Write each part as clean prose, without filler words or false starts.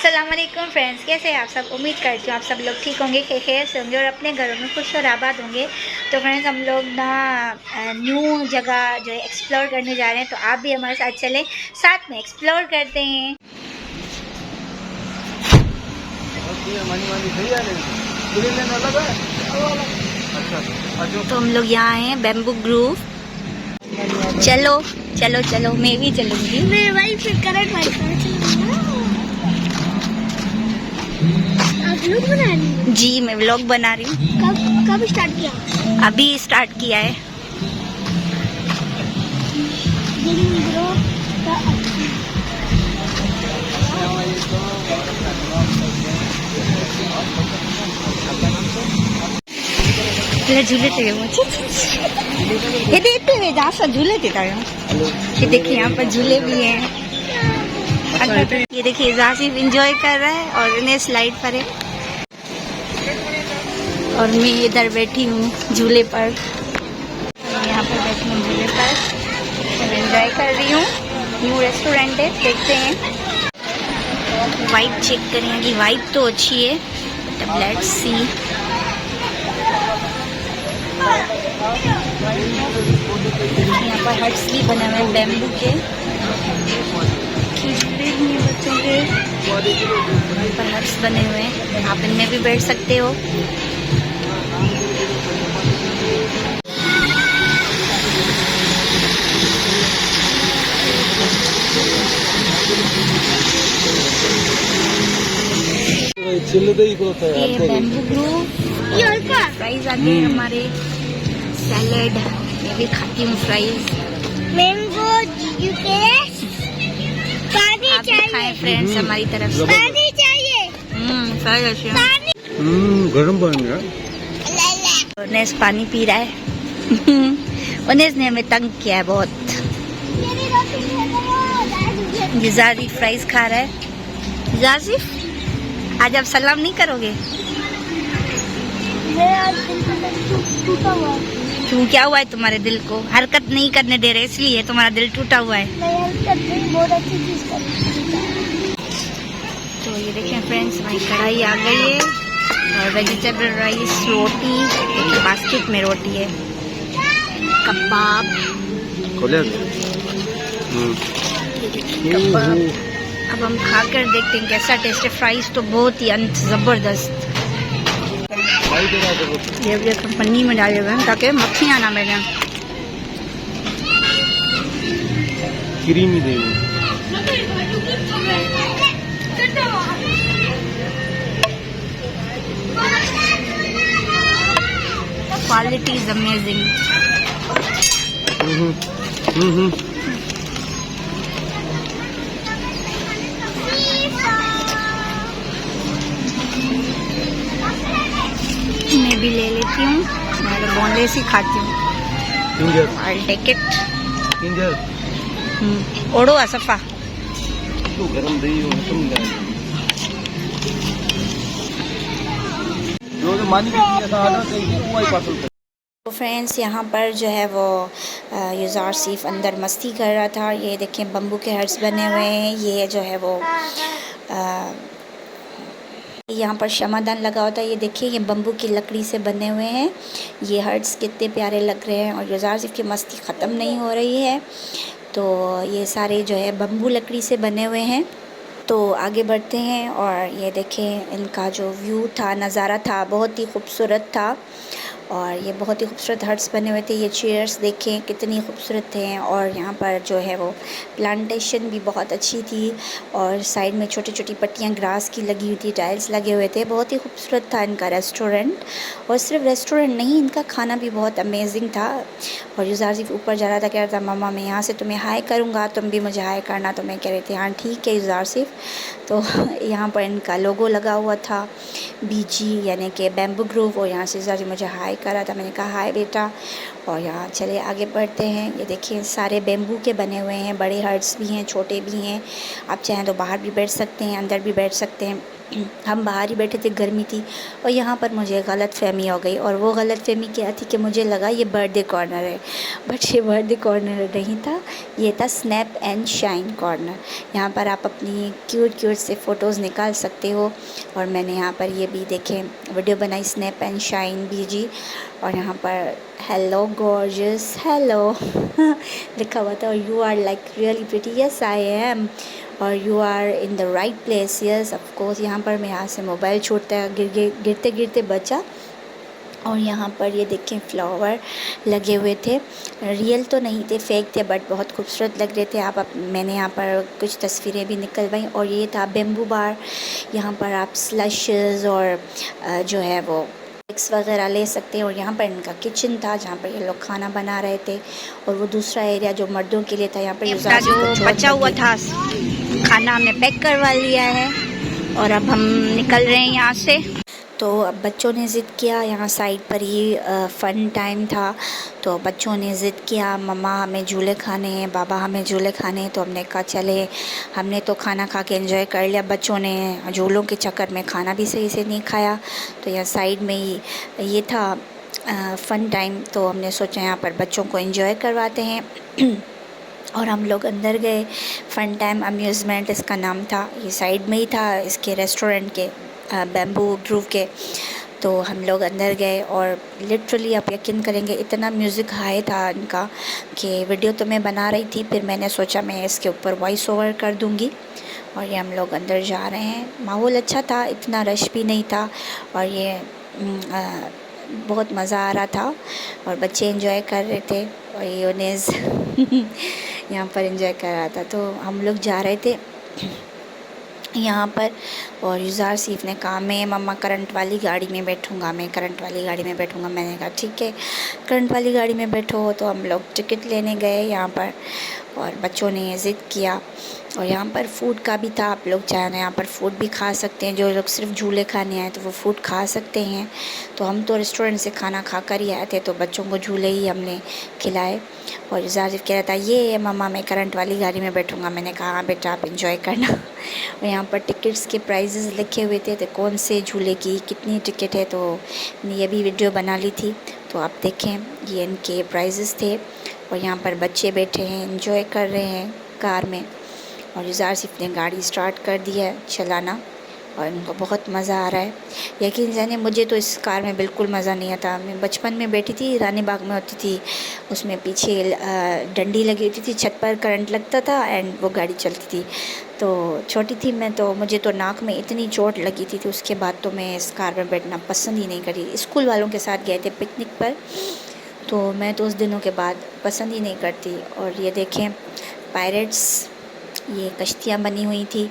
अस्सलाम वालेकुम फ्रेंड्स, कैसे हैं आप सब। उम्मीद करती हूँ आप सब लोग ठीक होंगे, खैरियत से होंगे और अपने घरों में खुश और आबाद होंगे। तो फ्रेंड्स, हम लोग ना न्यू जगह जो है एक्सप्लोर करने जा रहे हैं, तो आप भी हमारे साथ चलें, साथ में एक्सप्लोर करते हैं। तो हम लोग यहाँ हैं बैम्बू ग्रूव। चलो चलो चलो, मैं भी चलूँगी। मैं वही फिर करंट आप व्लॉग बना रही हैं? जी, मैं व्लॉग बना रही हूँ। कब स्टार्ट किया? अभी स्टार्ट किया है। झूले थे ये देखते हुए जहाँ से झूले थे ये देखिए, यहाँ पर झूले भी हैं। ये देखिए, जासिफ इंजॉय कर रहा है और इन्हें स्लाइड पर है और मैं इधर बैठी हूँ झूले पर। यहाँ पर बैठी हूँ झूले पर और एंजॉय कर रही हूँ। न्यू रेस्टोरेंट है, देखते हैं। वाइब चेक करें कि वाइब तो अच्छी है, बट लेट्स सी। यहाँ पर हट्स भी बने हुए हैं बैम्बू के, बच्चों के यहाँ पर हट्स बने हुए हैं, आप इनमें भी बैठ सकते हो। ये बैम्बू ग्रूव फ्राइज आते हैं हमारे, सैलेड, मैं भी खाती हूँ फ्राइज। मैंगो आप भी खाएं फ्रेंड्स हमारी तरफ से। पानी चाहिए। फ्राइज अच्छी है। गर्म पानी है। उनेस पानी पी रहा है। उनेस ने हमें तंग किया है बहुत। ये जासिफ फ्राइज खा रहा है। जासिफ, आज आप सलाम नहीं करोगे? टूटा हुआ क्यों, क्या हुआ है तुम्हारे दिल को? हरकत नहीं करने दे रहे इसलिए तुम्हारा दिल टूटा हुआ है। बहुत अच्छी चीज कर। तो ये देखें फ्रेंड्स, हमारी कढ़ाई आ गई है और वेजिटेबल राइस, रोटी, बास्केट में रोटी है, कबाब। कबाब अब हम खाकर देखते हैं कैसा टेस्ट है। फ्राइज तो बहुत ही जबरदस्त। ये भी पन्नी में डाले हुए हैं ताकि मक्खियाँ ना बैठे। Creamy Devi quality is amazing. मैं भी ले लेती हूँ, मैं तो बोनलेस ही खाती हूँ। I take it. ओढ़ो असफा। तो गरम दही हो तुम जो मानी तो फ्रेंड्स, यहाँ पर जो है वो जासिफ अंदर मस्ती कर रहा था। ये देखें, बम्बू के हट्स बने हुए हैं। ये जो है वो यहाँ पर शमादान लगा होता है। ये देखिए, ये बम्बू की लकड़ी से बने हुए हैं। ये हट्स कितने प्यारे लग रहे हैं और ये जासिफ की मस्ती ख़त्म नहीं हो रही है। तो ये सारे जो है बम्बू लकड़ी से बने हुए हैं। तो आगे बढ़ते हैं और ये देखें, इनका जो व्यू था, नज़ारा था, बहुत ही खूबसूरत था और ये बहुत ही खूबसूरत हट्स बने हुए थे। ये चेयर्स देखें कितनी खूबसूरत थे और यहाँ पर जो है वो प्लांटेशन भी बहुत अच्छी थी और साइड में छोटी छोटी पट्टियाँ ग्रास की लगी हुई थी, टाइल्स लगे हुए थे। बहुत ही खूबसूरत था इनका रेस्टोरेंट। और सिर्फ रेस्टोरेंट नहीं, इनका खाना भी बहुत अमेजिंग था। और युजासिफ ऊपर जा रहा था, कह रहा था मामा मैं यहाँ से तुम्हें हाय करूँगा, तुम भी मुझे हाय करना। तो मैं कह रही थी हाँ ठीक है युजासिफ। तो यहाँ पर इनका लोगो लगा हुआ था, BG यानी कि बैम्बू ग्रूव, और यहाँ से युजासिफ मुझे हाय करा था। मैंने कहा हाय बेटा। और यहाँ चले आगे बढ़ते हैं। ये देखिए सारे बेम्बू के बने हुए हैं, बड़े हर्ट्स भी हैं, छोटे भी हैं। आप चाहें तो बाहर भी बैठ सकते हैं, अंदर भी बैठ सकते हैं। हम बाहर ही बैठे थे, गर्मी थी। और यहाँ पर मुझे गलतफ़हमी हो गई, और वो गलतफ़हमी क्या थी कि मुझे लगा ये बर्थडे कॉर्नर है, बट ये बर्थडे कॉर्नर नहीं था, ये था स्नैप एंड शाइन कॉर्नर। यहाँ पर आप अपनी क्यूट से फ़ोटोज़ निकाल सकते हो। और मैंने यहाँ पर ये भी देखें वीडियो बनाई, स्नैप एंड शाइन BG। और यहाँ पर हेलो गॉर्जियस, हेलो लिखा हुआ था, और you are like really pretty, yes I am, और you are in the right place, yes of course. यहाँ पर मेरे हाथ से मोबाइल छूटता है, गिरते गिरते बचा। और यहाँ पर ये देखें फ्लावर लगे हुए थे, रियल तो नहीं थे, फेक थे, बट बहुत खूबसूरत लग रहे थे। मैंने यहाँ पर कुछ तस्वीरें भी निकलवाई। और ये था बेम्बू बार। यहाँ पर आप स्लशेस और जो है वो केक्स वगैरह ले सकते हैं। और यहाँ पर इनका किचन था, जहाँ पर ये लोग खाना बना रहे थे। और वो दूसरा एरिया जो मर्दों के लिए था, यहाँ पर जो बचा हुआ था खाना हमने पैक करवा लिया है, और अब हम निकल रहे हैं यहाँ से। तो अब बच्चों ने ज़िद किया, यहाँ साइड पर ही फ़न टाइम था, तो बच्चों ने ज़िद किया, मम्मा हमें झूले खाने हैं, बाबा हमें झूले खाने हैं। तो हमने कहा चले। हमने तो खाना खा के एंजॉय कर लिया, बच्चों ने झूलों के चक्कर में खाना भी सही से नहीं खाया। तो यहाँ साइड में ही ये था फ़न टाइम, तो हमने सोचा यहाँ पर बच्चों को एंजॉय करवाते हैं। और हम लोग अंदर गए। फ़न टाइम अम्यूज़मेंट इसका नाम था, ये साइड में ही था इसके रेस्टोरेंट के, बेम्बू ग्रूव के। तो हम लोग अंदर गए, और लिटरली आप यकीन करेंगे इतना म्यूज़िक हाई था इनका कि वीडियो तो मैं बना रही थी, फिर मैंने सोचा मैं इसके ऊपर वॉइस ओवर कर दूँगी। और ये हम लोग अंदर जा रहे हैं। माहौल अच्छा था, इतना रश भी नहीं था, और ये बहुत मज़ा आ रहा था, और बच्चे एंजॉय कर रहे थे। और ये यूनिस यहाँ पर एंजॉय कर रहा था। तो हम लोग जा रहे थे यहाँ पर, और युज़ार सीफ ने कहा मैं मम्मा करंट वाली गाड़ी में बैठूँगा, मैं करंट वाली गाड़ी में बैठूँगा। मैंने कहा ठीक है, करंट वाली गाड़ी में बैठो। तो हम लोग टिकट लेने गए यहाँ पर, और बच्चों ने ज़िद किया। और यहाँ पर फ़ूड का भी था, आप लोग चाहें तो यहाँ पर फ़ूड भी खा सकते हैं। जो लोग सिर्फ झूले खाने आए तो वो फ़ूड खा सकते हैं। तो हम तो रेस्टोरेंट से खाना खा कर ही आए थे, तो बच्चों को झूले ही हमने खिलाए। और युज़ार कह रहा था ये मम्मा मैं करंट वाली गाड़ी में बैठूँगा। मैंने कहा हाँ बेटा आप इंजॉय करना। और यहाँ पर टिकट्स के प्राइजेस लिखे हुए थे, तो कौन से झूले की कितनी टिकट है, तो ये भी वीडियो बना ली थी, तो आप देखें ये इनके प्राइजेस थे। और यहाँ पर बच्चे बैठे हैं, एंजॉय कर रहे हैं कार में। और युज़ार सिर्फ ने गाड़ी स्टार्ट कर दी है चलाना, और उनको बहुत मज़ा आ रहा है। यकीन जाने मुझे तो इस कार में बिल्कुल मज़ा नहीं आता। मैं बचपन में बैठी थी, रानी बाग में होती थी, उसमें पीछे डंडी लगी होती थी, छत पर करंट लगता था एंड वो गाड़ी चलती थी। तो छोटी थी मैं, तो मुझे तो नाक में इतनी चोट लगी थी, तो उसके बाद तो मैं इस कार में बैठना पसंद ही नहीं करी। स्कूल वालों के साथ गए थे पिकनिक पर, तो मैं तो उस दिनों के बाद पसंद ही नहीं करती। और ये देखें पायरेट्स, ये कश्तियाँ बनी हुई थी,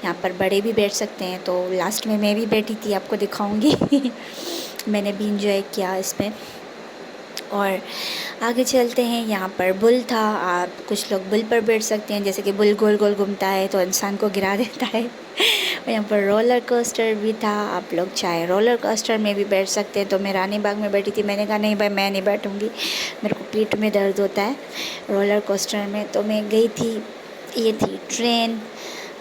यहाँ पर बड़े भी बैठ सकते हैं। तो लास्ट में मैं भी बैठी थी, आपको दिखाऊंगी। मैंने भी इंजॉय किया इसमें। और आगे चलते हैं, यहाँ पर बुल था, आप कुछ लोग बुल पर बैठ सकते हैं, जैसे कि बुल गोल गोल घूमता है तो इंसान को गिरा देता है। और यहाँ पर रोलर कोस्टर भी था, आप लोग चाहे रोलर कोस्टर में भी बैठ सकते हैं। तो मैं रानी बाग में बैठी थी, मैंने कहा नहीं भाई मैं नहीं बैठूँगी, मेरे को पीठ में दर्द होता है रोलर कोस्टर में। तो मैं गई थी, ये थी ट्रेन,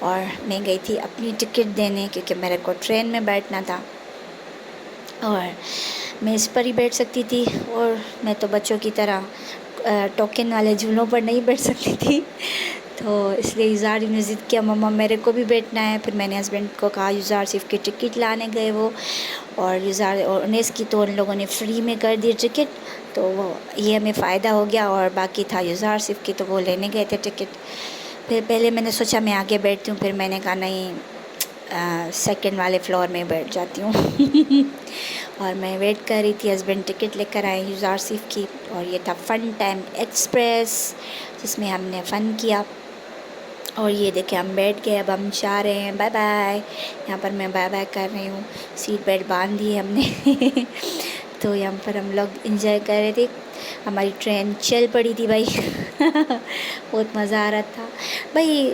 और मैं गई थी अपनी टिकट देने, क्योंकि मेरे को ट्रेन में बैठना था, और मैं इस पर ही बैठ सकती थी। और मैं तो बच्चों की तरह टोकन वाले झूलों पर नहीं बैठ सकती थी, तो इसलिए युज़ार ने ज़िद किया मम्मा मेरे को भी बैठना है। फिर मैंने हस्बैंड को कहा, युज़ार सिर्फ की टिकट लाने गए वो, और युज़ार और उन्नीस की तो उन लोगों ने फ्री में कर दी टिकट, तो वो ये हमें फ़ायदा हो गया। और बाकी था युज़ार सिर्फ की, तो वो लेने गए थे टिकट। फिर पहले मैंने सोचा मैं आगे बैठती हूँ, फिर मैंने कहा नहीं सेकंड वाले फ्लोर में बैठ जाती हूँ। और मैं वेट कर रही थी, हस्बैंड टिकट लेकर आए युज़ार सिर्फ की। और ये था फ़न टाइम एक्सप्रेस, जिसमें हमने फ़न किया। और ये देखे हम बैठ गए, अब हम जा रहे हैं, बाय बाय। यहाँ पर मैं बाय बाय कर रही हूँ, सीट बेल्ट बांध दी है हमने। तो यहाँ पर हम लोग इंजॉय कर रहे थे, हमारी ट्रेन चल पड़ी थी भाई। बहुत मज़ा आ रहा था भाई।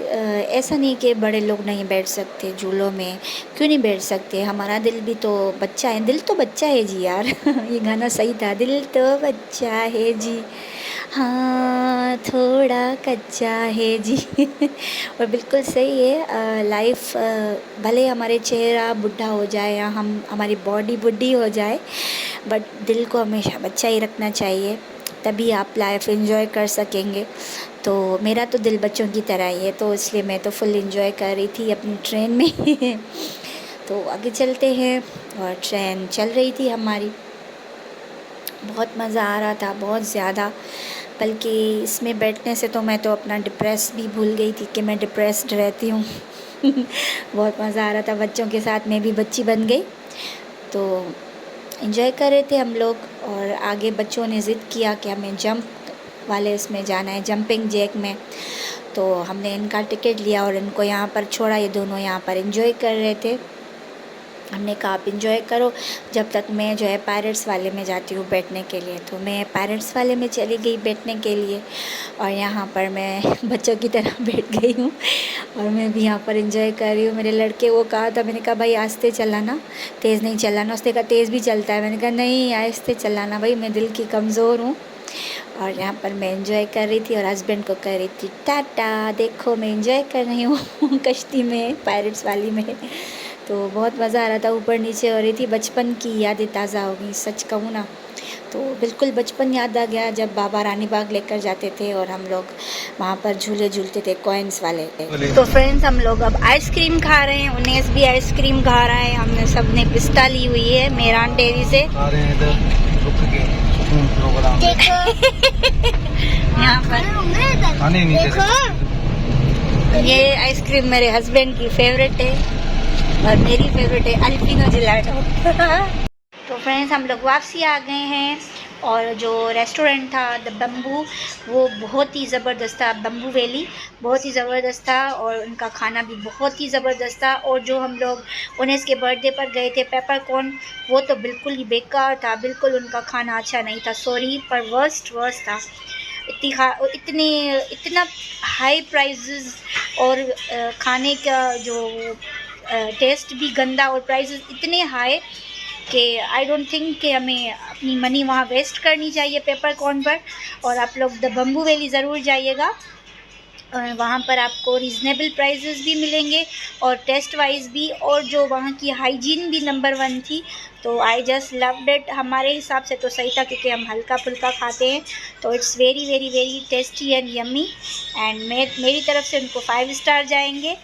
ऐसा नहीं कि बड़े लोग नहीं बैठ सकते झूलों में, क्यों नहीं बैठ सकते, हमारा दिल भी तो बच्चा है, दिल तो बच्चा है जी यार। ये गाना सही था, दिल तो बच्चा है जी, हाँ थोड़ा कच्चा है जी। और बिल्कुल सही है, लाइफ भले हमारे चेहरा बुढ़ा हो जाए या हमारी बॉडी बुढ़ी हो जाए, बट दिल को हमेशा बच्चा ही रखना चाहिए, तभी आप लाइफ एंजॉय कर सकेंगे। तो मेरा तो दिल बच्चों की तरह ही है, तो इसलिए मैं तो फुल एंजॉय कर रही थी अपनी ट्रेन में। तो आगे चलते हैं, और ट्रेन चल रही थी हमारी, बहुत मज़ा आ रहा था, बहुत ज़्यादा। बल्कि इसमें बैठने से तो मैं तो अपना डिप्रेस भी भूल गई थी कि मैं डिप्रेस्ड रहती हूँ। बहुत मज़ा आ रहा था, बच्चों के साथ मैं भी बच्ची बन गई। तो एंजॉय कर रहे थे हम लोग, और आगे बच्चों ने ज़िद किया कि हमें जंप वाले इसमें जाना है, जंपिंग जैक में। तो हमने इनका टिकट लिया और इनको यहाँ पर छोड़ा, ये दोनों यहाँ पर एंजॉय कर रहे थे। हमने कहा आप इंजॉय करो, जब तक मैं जो है पायरेट्स वाले में जाती हूँ बैठने के लिए। तो मैं पायरेट्स वाले में चली गई बैठने के लिए, और यहाँ पर मैं बच्चों की तरह बैठ गई हूँ, और मैं भी यहाँ पर इंजॉय कर रही हूँ। मेरे लड़के वो कहा था, मैंने कहा भाई आस्ते चलाना, तेज़ नहीं चलाना। उसने कहा तेज़ भी चलता है, मैंने कहा नहीं आहिस्ते चलाना भाई, मैं दिल की कमज़ोर हूँ। और यहाँ पर मैं इंजॉय कर रही थी और हस्बैंड को कर रही थी टाटा, देखो मैं इंजॉय कर रही हूँ कश्ती में, पायरेट्स वाली में। तो बहुत मज़ा आ रहा था, ऊपर नीचे हो रही थी, बचपन की यादें ताज़ा हो गई, सच कहूँ ना तो बिल्कुल बचपन याद आ गया, जब बाबा रानी बाग लेकर जाते थे और हम लोग वहाँ पर झूले झूलते थे कॉइन्स वाले। तो फ्रेंड्स हम लोग अब आइसक्रीम खा रहे हैं, उन्हें भी आइसक्रीम खा रहा है, हमने सब ने पिस्ता ली हुई है मेहरान डेयरी से। यहाँ पर ये आइसक्रीम मेरे हस्बैंड की फेवरेट है और मेरी फेवरेट है अल्पिनो जिलाटो। तो फ्रेंड्स हम लोग वापसी आ गए हैं, और जो रेस्टोरेंट था द बम्बू वो बहुत ही ज़बरदस्त था, बम्बू वैली बहुत ही ज़बरदस्त था, और उनका खाना भी बहुत ही ज़बरदस्त था। और जो हम लोग उनेस के बर्थडे पर गए थे पेपर कॉर्न, वो तो बिल्कुल ही बेकार था, बिल्कुल उनका खाना अच्छा नहीं था, सॉरी पर वर्स्ट था। इतना हाई प्राइजेस और खाने का जो टेस्ट भी गंदा और प्राइसेस इतने हाई कि आई डोंट थिंक कि हमें अपनी मनी वहाँ वेस्ट करनी चाहिए पेपर कॉर्न पर। और आप लोग द बम्बू वैली ज़रूर जाइएगा, वहाँ पर आपको रीज़नेबल प्राइसेस भी मिलेंगे और टेस्ट वाइज भी, और जो वहाँ की हाइजीन भी नंबर 1 थी। तो आई जस्ट लव्ड इट, हमारे हिसाब से तो सही था क्योंकि हम हल्का फुल्का खाते हैं, तो it's very very very tasty and yummy. And मेरी तरफ से उनको 5 स्टार जाएंगे।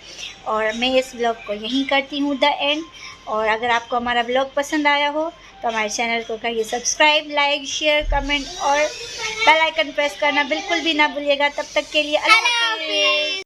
और मैं इस व्लॉग को यहीं करती हूँ द एंड। और अगर आपको हमारा व्लॉग पसंद आया हो तो हमारे चैनल को करिए सब्सक्राइब, लाइक, शेयर, कमेंट और बेल आइकन प्रेस करना बिल्कुल भी ना भूलिएगा। तब तक के लिए अल्लाह हाफ़िज़।